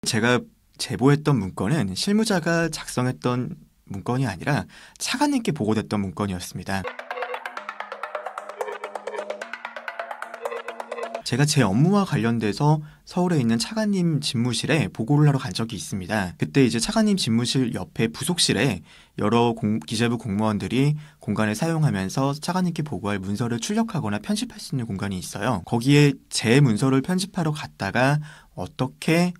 제가 제보했던 문건은 실무자가 작성했던 문건이 아니라 차관님께 보고됐던 문건이었습니다. 제가 제 업무와 관련돼서 서울에 있는 차관님 집무실에 보고를 하러 간 적이 있습니다. 그때 이제 차관님 집무실 옆에 부속실에 여러 기재부 공무원들이 공간을 사용하면서 차관님께 보고할 문서를 출력하거나 편집할 수 있는 공간이 있어요. 거기에 제 문서를 편집하러 갔다가 어떻게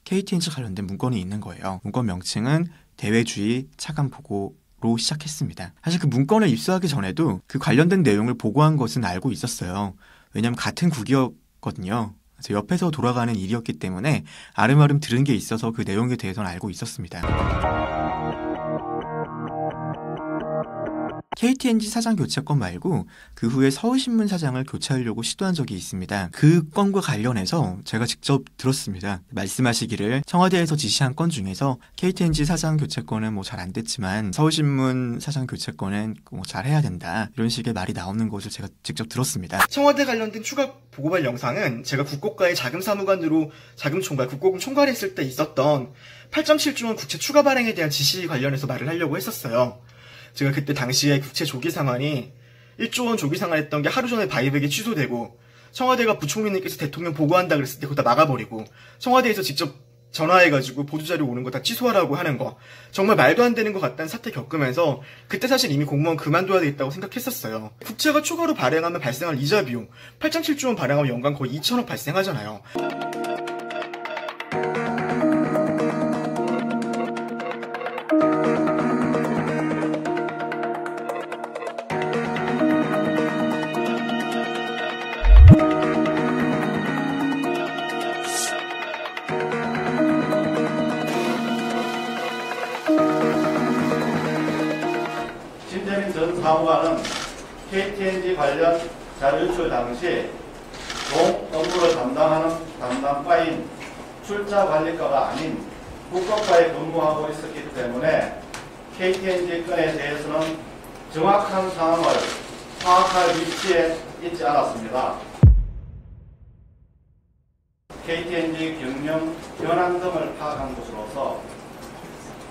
KTNG 관련된 문건이 있는 거예요. 문건 명칭은 대외주의 차관 보고로 시작했습니다. 사실 그 문건을 입수하기 전에도 그 관련된 내용을 보고한 것은 알고 있었어요. 왜냐하면 같은 국이었거든요. 그래서 옆에서 돌아가는 일이었기 때문에 아름아름 들은 게 있어서 그 내용에 대해서는 알고 있었습니다. KTNG 사장 교체 건 말고 그 후에 서울신문 사장을 교체하려고 시도한 적이 있습니다. 그 건과 관련해서 제가 직접 들었습니다. 말씀하시기를 청와대에서 지시한 건 중에서 KTNG 사장 교체 건은 뭐 잘 안 됐지만 서울신문 사장 교체 건은 뭐 잘 해야 된다. 이런 식의 말이 나오는 것을 제가 직접 들었습니다. 청와대 관련된 추가 보고발 영상은 제가 국고과의 자금사무관으로 자금총괄, 국고금 총괄했을 때 있었던 8.7조 원 국채 추가 발행에 대한 지시 관련해서 말을 하려고 했었어요. 제가 그때 당시에 국채 조기 상환이 1조 원 조기 상환했던 게 하루 전에 바이백이 취소되고 청와대가 부총리님께서 대통령 보고한다 그랬을 때 그거 다 막아버리고 청와대에서 직접 전화해가지고 보도자료 오는 거 다 취소하라고 하는 거 정말 말도 안 되는 것 같다는 사태 겪으면서 그때 사실 이미 공무원 그만둬야 되겠다고 생각했었어요. 국채가 추가로 발행하면 발생할 이자 비용 8.7조 원 발행하면 연간 거의 2천억 발생하잖아요. 신재민 전 사무관은 KTNG 관련 자료 유출 당시 동 업무를 담당하는 담당과인 출자관리과가 아닌 국가과에 근무하고 있었기 때문에 KTNG 건에 대해서는 정확한 상황을 파악할 위치에 있지 않았습니다. KTNG 경영 현황 등을 파악한 것으로서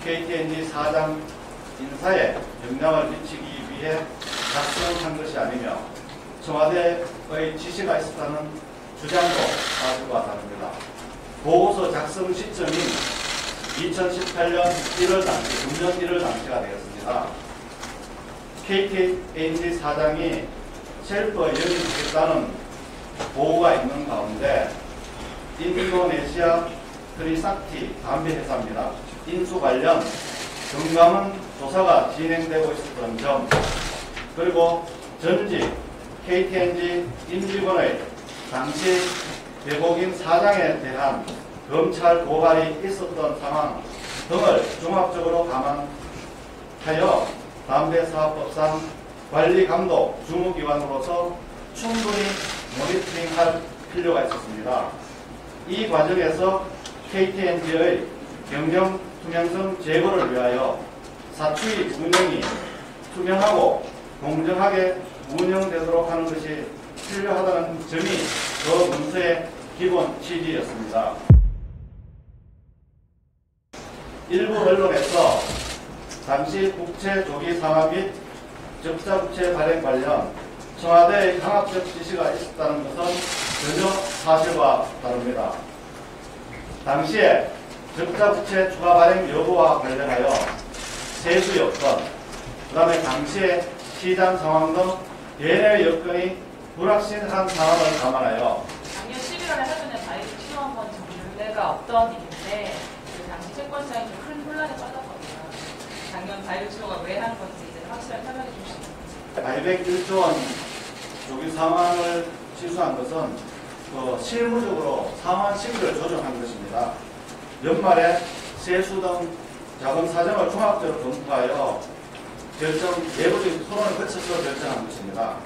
KTNG 사장 인사에 영향을 미치기 위해 작성한 것이 아니며 청와대의 지시가 있었다는 주장도 사실과 다릅니다. 보고서 작성 시점인 2018년 1월 당시, 금년 1월 당시가 되었습니다. KTNG 사장이 셰르파 영입하겠다는 보고가 있는 가운데 인도네시아 트리삭티 담배 회사입니다. 인수 관련 금감원 조사가 진행되고 있었던 점, 그리고 전직 KTNG 임직원의 당시 대법인 사장에 대한 검찰 고발이 있었던 상황 등을 종합적으로 감안하여 담배사업법상 관리감독 주무기관으로서 충분히 모니터링할 필요가 있었습니다. 이 과정에서 KTNG의 경영 투명성 제고를 위하여 사추위 운영이 투명하고 공정하게 운영되도록 하는 것이 필요하다는 점이 그 문서의 기본 취지였습니다. 일부 언론에서 당시 국채 조기 상환 및 적자 부채 발행 관련 청와대의 강압적 지시가 있었다는 것은 전혀 사실과 다릅니다. 당시에 적자 부채 추가 발행 여부와 관련하여 세수 여건, 그 다음에 당시의 시장 상황 등 예외 여건이 불확실한 상황을 감안하여 작년 11월에 해주는 바이오 시험원 전례가 없던 일인데 그 당시 채권시장이 좀 큰 혼란에 빠졌거든요. 작년 바이오 치료가 왜 한 건지 이제 확실하게 설명해 주시면. 801조 원 조기 상환을 취소한 것은 실무적으로 상환 시기를 조정한 것입니다. 연말에 세수 등 자금 사정을 종합적으로 검토하여 내부적인 토론을 거쳐서 결정한 것입니다.